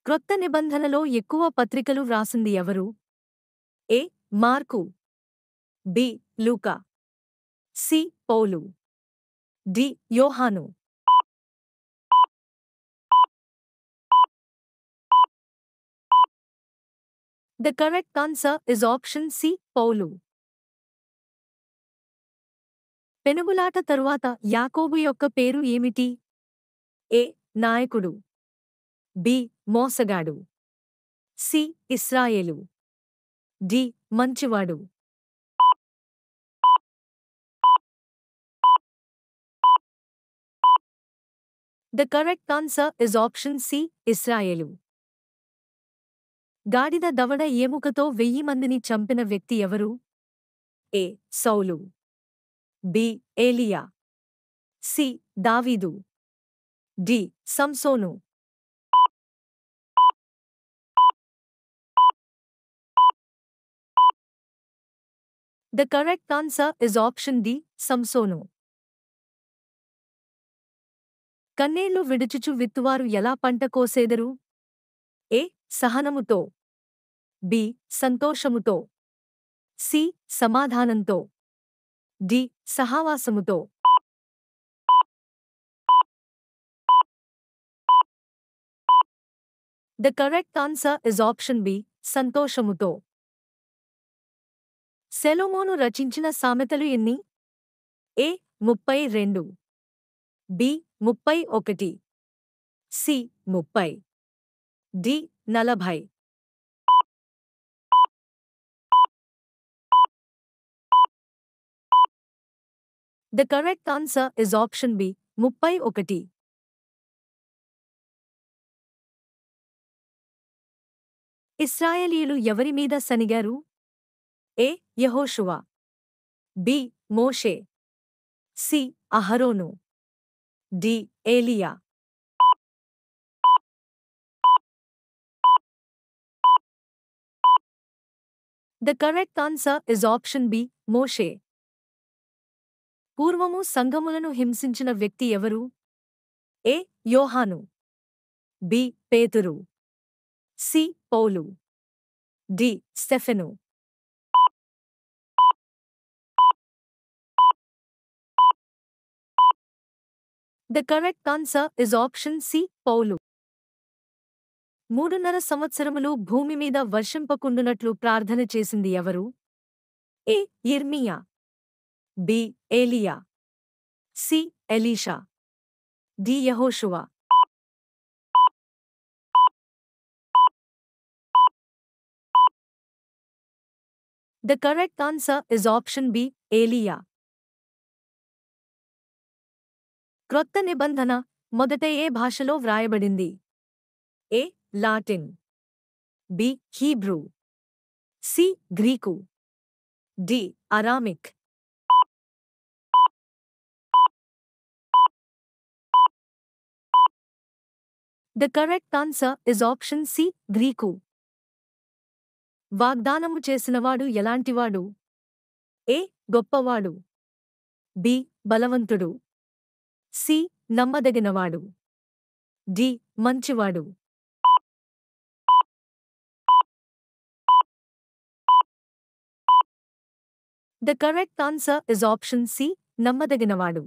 క్రొత్త నిబంధనలో ఎక్కువ పత్రికలు వ్రాసింది ఎవరు? ఏ. మార్కు, బి. లూకా, సి. పౌలు, డి. యోహాను. The correct answer is option C. పౌలు. పెనుగులాట తరువాత యాకోబు యొక్క పేరు ఏమిటి? ఏ. నాయకుడు, బి. మోసగాడు, సి. ఇశ్రాయేలు, డి. మంచివాడు. The correct answer is option C. ఇశ్రాయేలు. గాడిద దవడ ఎముకతో 1000 మందిని చంపిన వ్యక్తి ఎవరు? ఏ. సౌలు, బి. ఏలియా, సి. దావీదు, డి. సంసోను. The correct answer is option D. సంసోను. కన్నేళ్లు విడుచుచు విత్తువారు ఎలా పంట కోసేదరు? ఏ. సహనముతో, బి. సంతోషముతో, సి. సమాధానంతో, డి. సహవాసముతో. The correct answer is option B. సంతోషముతో. సొలొమోను రచించిన సామెతలు ఎన్ని? A. 32, B. 31, C. 30, D. 40. The correct answer is option B. 31. ఇశ్రాయేలీయులు ఎవరి మీద సనిగారు? ఏ. యెహోషువ, బి. మోషే, సి. అహరోను, డి. ఏలియా. The correct answer is option B. మోషే. పూర్వము సంఘములను హింసించిన వ్యక్తి ఎవరు? ఏ. యోహాను, బి. పేతురు, సి. పౌలు, డి. స్టెఫెను. The correct answer is option C. పౌలు. 3.5 సంవత్సరములు భూమి మీద వర్షింపకుండునట్లు ప్రార్థన చేసింది ఎవరు? ఏ. యిర్మీయా, బి. ఏలియా, సి. ఎలీషా, డి. యెహోషువ. The correct answer is option B. ఏలియా. క్రొత్త నిబంధన మొదట ఏ భాషలో వ్రాయబడింది? A. Latin, B. Hebrew, C. Greek, D. Aramaic. The correct answer is option C. Greek. వాగ్దానము చేసినవాడు ఎలాంటివాడు? ఏ. గొప్పవాడు, బి. బలవంతుడు, సి. నమ్మదగినవాడు, డి. మంచివాడు. The correct answer is option C. నమ్మదగినవాడు.